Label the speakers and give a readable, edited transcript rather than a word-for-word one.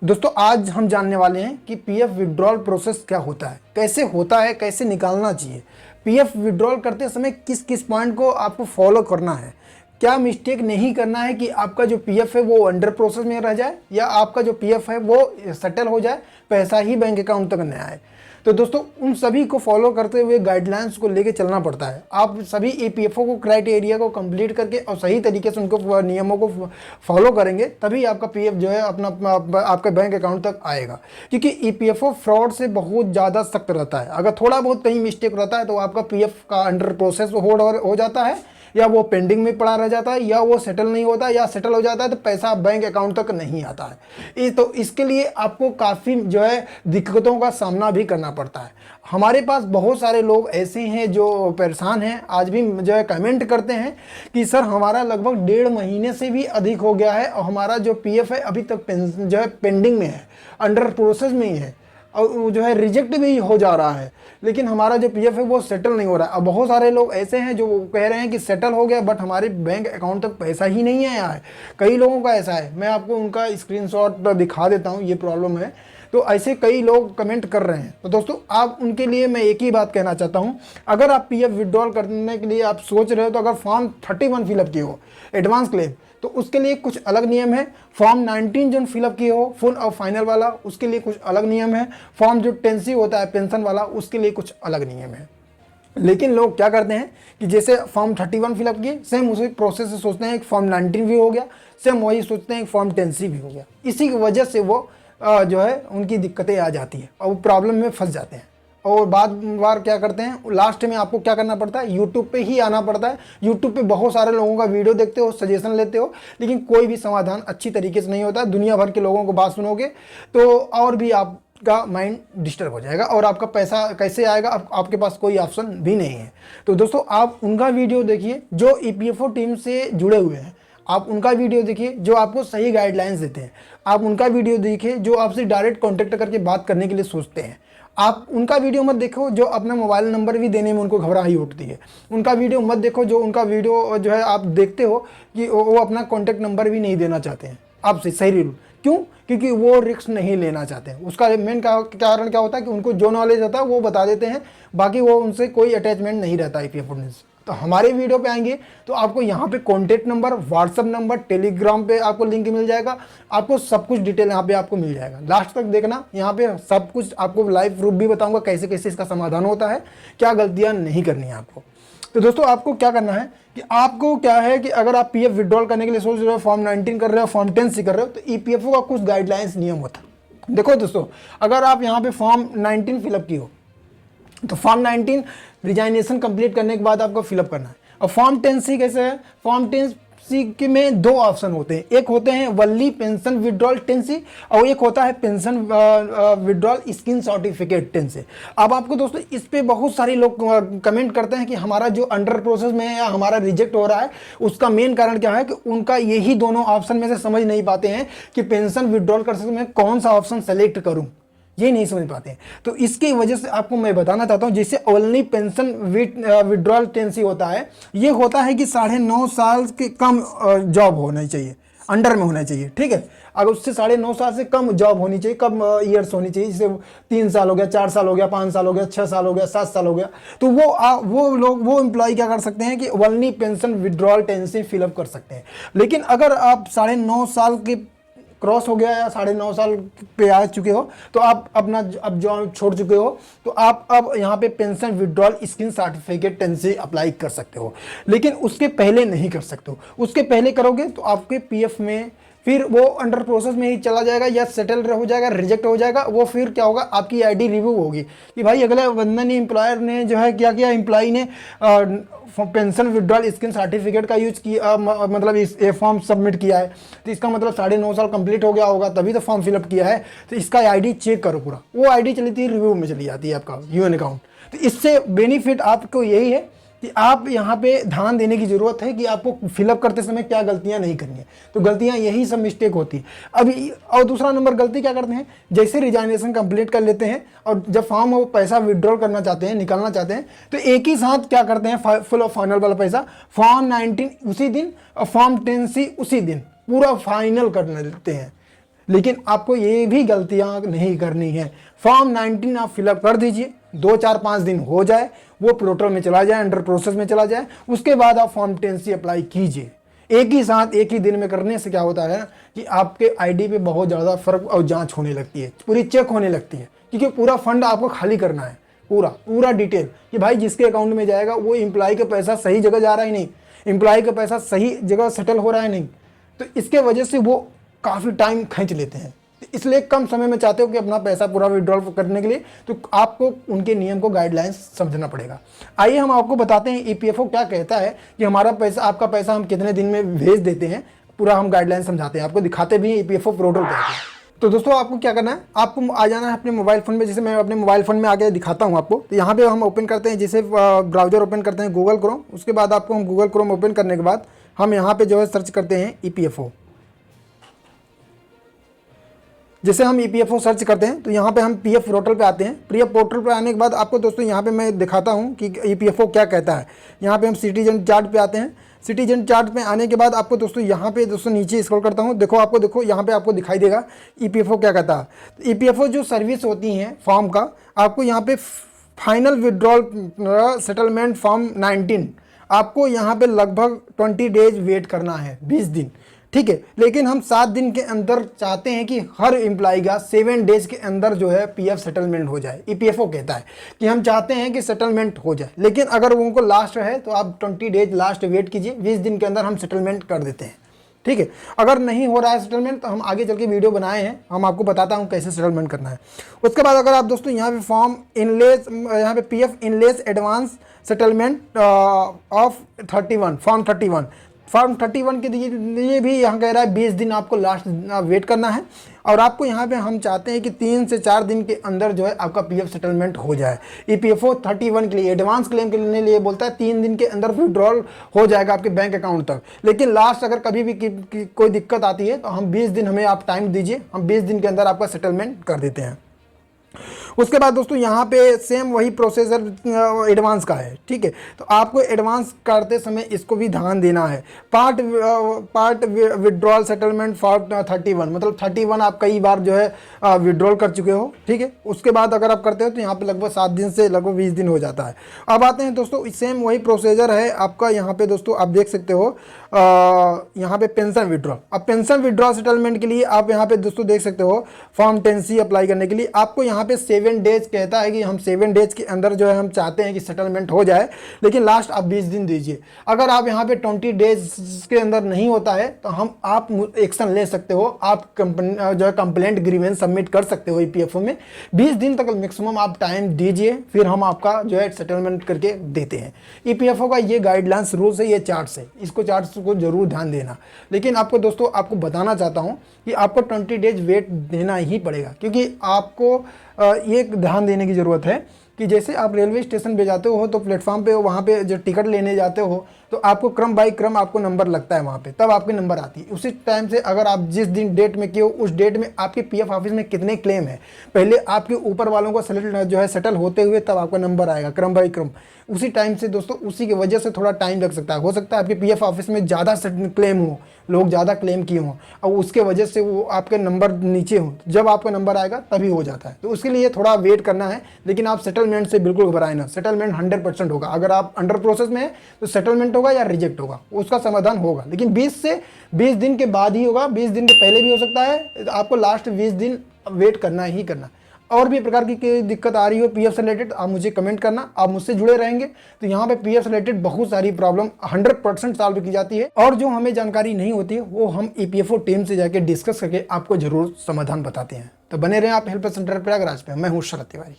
Speaker 1: दोस्तों आज हम जानने वाले हैं कि पीएफ विड्रॉल प्रोसेस क्या होता है, कैसे निकालना चाहिए। पीएफ विड्रॉल करते समय किस किस पॉइंट को आपको फॉलो करना है, क्या मिस्टेक नहीं करना है कि आपका जो पीएफ है वो अंडर प्रोसेस में रह जाए या आपका जो पीएफ है वो सेटल हो जाए, पैसा ही बैंक अकाउंट तक न आए। तो दोस्तों उन सभी को फॉलो करते हुए गाइडलाइंस को लेके चलना पड़ता है। आप सभी ईपीएफओ को क्राइटेरिया को कंप्लीट करके और सही तरीके से उनको नियमों को फॉलो करेंगे तभी आपका पीएफ जो है अपना आपके बैंक अकाउंट तक आएगा। क्योंकि ईपीएफओ फ्रॉड से बहुत ज़्यादा सख्त रहता है। अगर थोड़ा बहुत कहीं मिस्टेक रहता है तो आपका पीएफ का अंडर प्रोसेस हो जाता है, या वो पेंडिंग में पड़ा रह जाता है, या वो सेटल नहीं होता, या सेटल हो जाता है तो पैसा बैंक अकाउंट तक नहीं आता है। तो इसके लिए आपको काफ़ी जो है दिक्कतों का सामना भी करना पड़ता है। हमारे पास बहुत सारे लोग ऐसे हैं जो परेशान हैं, आज भी जो है कमेंट करते हैं कि सर हमारा लगभग 1.5 महीने से भी अधिक हो गया है और हमारा जो पीएफ है अभी तक जो है पेंडिंग में है, अंडर प्रोसेस में ही है और जो है रिजेक्ट भी हो जा रहा है, लेकिन हमारा जो पीएफ है वो सेटल नहीं हो रहा है। अब बहुत सारे लोग ऐसे हैं जो कह रहे हैं कि सेटल हो गया बट हमारे बैंक अकाउंट तक पैसा ही नहीं आया है। कई लोगों का ऐसा है, मैं आपको उनका स्क्रीनशॉट दिखा देता हूँ, ये प्रॉब्लम है। तो ऐसे कई लोग कमेंट कर रहे हैं। तो दोस्तों आप उनके लिए मैं एक ही बात कहना चाहता हूँ, अगर आप पीएफ विड्रॉल करने के लिए आप सोच रहे हो तो अगर फॉर्म 31 फिलअप किए हो एडवांस क्लेम तो उसके लिए कुछ अलग नियम है। फॉर्म 19 जो फिलअप किए हो फुल और फाइनल वाला उसके लिए कुछ अलग नियम है। फॉर्म जो 10C होता है पेंशन वाला उसके लिए कुछ अलग नियम है। लेकिन लोग क्या करते हैं कि जैसे फॉर्म 31 फिलअप किए सेम उसी प्रोसेस से सोचते हैं कि फॉर्म 19 भी हो गया, सेम वही सोचते हैं कि फॉर्म 10C भी हो गया। इसी की वजह से वो जो है उनकी दिक्कतें आ जाती है और वो प्रॉब्लम में फंस जाते हैं। और बार क्या करते हैं, लास्ट में आपको क्या करना पड़ता है, यूट्यूब पे ही आना पड़ता है। यूट्यूब पे बहुत सारे लोगों का वीडियो देखते हो, सजेशन लेते हो, लेकिन कोई भी समाधान अच्छी तरीके से नहीं होता। दुनिया भर के लोगों को बात सुनोगे तो और भी आपका माइंड डिस्टर्ब हो जाएगा और आपका पैसा कैसे आएगा, आपके पास कोई ऑप्शन भी नहीं है। तो दोस्तों आप उनका वीडियो देखिए जो ईपीएफओ टीम से जुड़े हुए हैं, आप उनका वीडियो देखिए जो आपको सही गाइडलाइंस देते हैं। आप उनका वीडियो देखिए जो आपसे डायरेक्ट कॉन्टेक्ट करके बात करने के लिए सोचते हैं। आप उनका वीडियो मत देखो जो अपना मोबाइल नंबर भी देने में उनको घबराहट उठती है। उनका वीडियो मत देखो जो उनका वीडियो जो है आप देखते हो कि वो अपना कॉन्टैक्ट नंबर भी नहीं देना चाहते हैं आपसे। सही रूल क्यों? क्योंकि वो रिस्क नहीं लेना चाहते हैं। उसका मेन कारण क्या होता है कि उनको जो नॉलेज होता है वो बता देते हैं, बाकी वो उनसे कोई अटैचमेंट नहीं रहता ईपीएफओ से। तो हमारे वीडियो पे आएंगे तो आपको यहाँ पे contact number, WhatsApp number, Telegram पे आपको लिंक मिल जाएगा, आपको सब कुछ डिटेल यहाँ पे आपको मिल जाएगा। लास्ट तक देखना, यहाँ पे सब कुछ आपको लाइव प्रूफ भी बताऊंगा कैसे कैसे इसका समाधान होता है, क्या गलतियाँ नहीं करनी है आपको। तो दोस्तों आपको क्या करना है कि आपको क्या है कि अगर आप पीएफ विड्रॉल करने के लिए सोच रहे हो, फॉर्म 19 कर रहे हो, फॉर्म 10C कर रहे हो, तो ईपीएफओ का कुछ गाइडलाइंस नियम होता है। देखो दोस्तों, अगर आप यहाँ पे फॉर्म 19 फिलअप की हो तो फॉर्म 19 रिजाइनेशन कंप्लीट करने के बाद आपको फिलअप करना है। और फॉर्म 10C कैसे है, फॉर्म 10C के में 2 ऑप्शन होते हैं, एक होते हैं वनली पेंशन विड्रॉल 10C और एक होता है pension withdrawal scheme certificate 10C। अब आपको दोस्तों इस पे बहुत सारे लोग कमेंट करते हैं कि हमारा जो अंडर प्रोसेस में है या हमारा रिजेक्ट हो रहा है, उसका मेन कारण क्या है कि उनका यही दोनों ऑप्शन में से समझ नहीं पाते हैं कि पेंशन विड्रॉल कर सकते मैं कौन सा ऑप्शन सेलेक्ट करूं, ये नहीं समझ पाते हैं। तो इसकी वजह से आपको मैं बताना चाहता हूं, जैसे ओनली पेंशन विड्रॉल 10C होता है, ये होता है कि 9.5 साल के कम जॉब होना चाहिए, अंडर में होना चाहिए। ठीक है, अगर उससे 9.5 साल से कम जॉब होनी चाहिए, कम ईयर्स होनी चाहिए, जैसे 3 साल हो गया, 4 साल हो गया, 5 साल हो गया, 6 साल हो गया, 7 साल हो गया, तो वो एम्प्लॉय क्या कर सकते हैं कि only pension withdrawal 10C fill up कर सकते हैं। लेकिन अगर आप 9.5 साल के क्रॉस हो गया या 9.5 साल पे आ चुके हो तो आप अपना अब जॉब छोड़ चुके हो तो आप अब यहाँ पे pension withdrawal scheme certificate 10C apply कर सकते हो, लेकिन उसके पहले नहीं कर सकते हो। उसके पहले करोगे तो आपके पीएफ में फिर वो अंडर प्रोसेस में ही चला जाएगा या सेटल हो जाएगा, रिजेक्ट हो जाएगा। वो फिर क्या होगा, आपकी आईडी रिव्यू होगी कि भाई अगले बंदे ने, एम्प्लॉयर ने जो है क्या किया, एम्प्लॉई ने पेंशन विड्रॉल स्कीम सर्टिफिकेट का यूज किया, मतलब ये फॉर्म सबमिट किया है, तो इसका मतलब 9.5 साल कंप्लीट हो गया होगा तभी तो फॉर्म फिलअप किया है। तो इसका आईडी चेक करो पूरा, वो आईडी चली थी रिव्यू में चली जाती है आपका यूएन अकाउंट। तो इससे बेनिफिट आपको यही है कि आप यहाँ पे ध्यान देने की जरूरत है कि आपको फिलअप करते समय क्या गलतियां नहीं करनी है। तो गलतियां यही सब मिस्टेक होती है अभी। और दूसरा नंबर गलती क्या करते हैं, जैसे रिजाइनेशन कंप्लीट कर लेते हैं और जब फॉर्म वो पैसा विड्रॉल करना चाहते हैं, निकालना चाहते हैं, तो एक ही साथ क्या करते हैं, फुल और फाइनल वाला पैसा फॉर्म 19 उसी दिन और फॉर्म 10C उसी दिन पूरा फाइनल कर लेते हैं। लेकिन आपको ये भी गलतियां नहीं करनी है। फॉर्म 19 आप फिलअप कर दीजिए, 2-4-5 दिन हो जाए, वो पोर्टल में चला जाए, अंडर प्रोसेस में चला जाए, उसके बाद आप फॉर्म 10C अप्लाई कीजिए। एक ही साथ एक ही दिन में करने से क्या होता है कि आपके आईडी पे बहुत ज़्यादा फर्क और जांच होने लगती है, पूरी चेक होने लगती है, क्योंकि पूरा फंड आपको खाली करना है, पूरा डिटेल कि भाई जिसके अकाउंट में जाएगा वो एम्प्लॉय का पैसा सही जगह जा रहा है नहीं, एम्प्लॉय का पैसा सही जगह सेटल हो रहा है नहीं। तो इसके वजह से वो काफ़ी टाइम खींच लेते हैं, इसलिए कम समय में चाहते हो कि अपना पैसा पूरा विड्रॉल करने के लिए, तो आपको उनके नियम को गाइडलाइंस समझना पड़ेगा। आइए हम आपको बताते हैं ईपीएफओ क्या कहता है कि हमारा पैसा, आपका पैसा हम कितने दिन में भेज देते हैं, पूरा हम गाइडलाइन समझाते हैं, आपको दिखाते भी हैं ईपीएफओ पोर्टल पे। तो दोस्तों आपको क्या करना है, आपको आ जाना है अपने मोबाइल फ़ोन में, जैसे मैं अपने मोबाइल फ़ोन में आगे दिखाता हूँ आपको। तो यहाँ पे हम ओपन करते हैं, जैसे ब्राउजर ओपन करते हैं गूगल क्रोम, उसके बाद आपको हम गूगल क्रोम ओपन करने के बाद हम यहाँ पे जो है सर्च करते हैं ईपीएफओ। जैसे हम ईपीएफओ सर्च करते हैं तो यहाँ पे हम पीएफ पोर्टल पे आते हैं। पीएफ पोर्टल पे आने के बाद आपको दोस्तों यहाँ पे मैं दिखाता हूँ कि ईपीएफओ क्या कहता है। यहाँ पे हम सिटीजन चार्ट पे आते हैं। सिटीजन चार्ट पे आने के बाद आपको दोस्तों यहाँ पे दोस्तों नीचे स्क्रॉल करता हूँ, देखो यहाँ पे आपको दिखाई देगा ईपीएफओ क्या कहता है। ईपीएफओ जो सर्विस होती है फॉर्म का, आपको यहाँ पे फाइनल विड्रॉल सेटलमेंट फॉर्म 19, आपको यहाँ पे लगभग 20 डेज वेट करना है, 20 दिन, ठीक है। लेकिन हम 7 दिन के अंदर चाहते हैं कि हर एम्प्लॉय का 7 डेज के अंदर जो है पीएफ सेटलमेंट हो जाए। ईपीएफओ कहता है कि हम चाहते हैं कि सेटलमेंट हो जाए, लेकिन अगर उनको लास्ट है तो आप 20 डेज लास्ट वेट कीजिए, 20 दिन के अंदर हम सेटलमेंट कर देते हैं, ठीक है। अगर नहीं हो रहा है सेटलमेंट तो हम आगे चल के वीडियो बनाए हैं, हम आपको बताता हूँ कैसे सेटलमेंट करना है। उसके बाद अगर आप दोस्तों यहाँ पे फॉर्म इनलेस, यहाँ पे पीएफ इनलेस एडवांस सेटलमेंट ऑफ 31, फॉर्म 31 के लिए भी यहाँ कह रहा है 20 दिन आपको लास्ट वेट करना है। और आपको यहाँ पे हम चाहते हैं कि 3 से 4 दिन के अंदर जो है आपका पीएफ सेटलमेंट हो जाए। ईपीएफओ 31 के लिए एडवांस क्लेम के लिए बोलता है 3 दिन के अंदर विड्रॉल हो जाएगा आपके बैंक अकाउंट तक। लेकिन लास्ट अगर कभी भी कोई दिक्कत आती है तो हम 20 दिन हमें आप टाइम दीजिए, हम 20 दिन के अंदर आपका सेटलमेंट कर देते हैं। उसके बाद दोस्तों यहाँ पे सेम वही प्रोसेसर एडवांस का है, ठीक है। तो आपको एडवांस करते समय इसको भी ध्यान देना है। पार्ट विड्रॉल सेटलमेंट फॉर 31, मतलब 31 आप कई बार जो है विड्रॉल कर चुके हो, ठीक है। उसके बाद अगर आप करते हो तो यहाँ पे लगभग 7 दिन से लगभग 20 दिन हो जाता है। अब आते हैं दोस्तों, सेम वही प्रोसीजर है आपका। यहाँ पे दोस्तों आप देख सकते हो यहाँ पे पेंशन विड्रॉल। अब पेंशन विड्रॉल सेटलमेंट के लिए आप यहाँ पे दोस्तों देख सकते हो फॉर्म 10C अप्लाई करने के लिए आपको यहाँ पे 7 डेज कहता है कि हम 7 डेज के अंदर जो है हम चाहते हैं कि सेटलमेंट हो जाए, लेकिन लास्ट आप 20 दिन दीजिए। अगर आप यहाँ पे 20 डेज के अंदर नहीं होता है तो आप एक्शन ले सकते हो, आप जो है कंप्लेंट ग्रीवेंस सबमिट कर सकते हो ईपीएफओ में। 20 दिन तक मैक्सिमम आप टाइम दीजिए, फिर हम आपका जो है सेटलमेंट करके देते हैं। ईपीएफओ का ये गाइडलाइंस रूल्स है, ये चार्ट्स है, इसको चार्ट्स को जरूर ध्यान देना। लेकिन आपको दोस्तों आपको बताना चाहता हूँ कि आपको 20 डेज वेट देना ही पड़ेगा, क्योंकि आपको ये ध्यान देने की ज़रूरत है कि जैसे आप रेलवे स्टेशन पे जाते हो तो प्लेटफॉर्म पे वहाँ पे जो टिकट लेने जाते हो तो आपको क्रम बाई क्रम आपको नंबर लगता है वहाँ पे, तब आपके नंबर आती है। उसी टाइम से अगर आप जिस दिन डेट में किए हो उस डेट में आपके पीएफ ऑफिस में कितने क्लेम है, पहले आपके ऊपर वालों को जो है सेटल होते हुए तब आपका नंबर आएगा क्रम बाई क्रम। उसी टाइम से दोस्तों उसी की वजह से थोड़ा टाइम लग सकता है। हो सकता है आपके पीएफ ऑफिस में ज़्यादा क्लेम हो, लोग ज़्यादा क्लेम किए हों और उसके वजह से वो आपके नंबर नीचे हों, जब आपका नंबर आएगा तभी हो जाता है। तो उसके लिए थोड़ा वेट करना है, लेकिन आप सेटलमेंट से बिल्कुल घबराएं ना। सेटलमेंट 100% होगा। अगर आप अंडर प्रोसेस में है तो सेटलमेंट होगा या रिजेक्ट होगा, उसका समाधान होगा, लेकिन 20 दिन के बाद ही होगा। 20 दिन के पहले भी हो सकता है, आपको लास्ट 20 दिन वेट करना ही करना। और भी प्रकार की दिक्कत आ रही हो पीएफ से रिलेटेड, आप मुझे कमेंट करना, आप मुझसे जुड़े रहेंगे तो यहाँ पे पीएफ से रिलेटेड बहुत सारी प्रॉब्लम 100% सॉल्व की जाती है। और जो हमें जानकारी नहीं होती है वो हम ईपीएफओ टीम से जाके डिस्कस करके आपको जरूर समाधान बताते हैं। तो बने रहें आप हेल्प सेंटर प्रयागराज पे। मैं हूँ शरद तिवारी।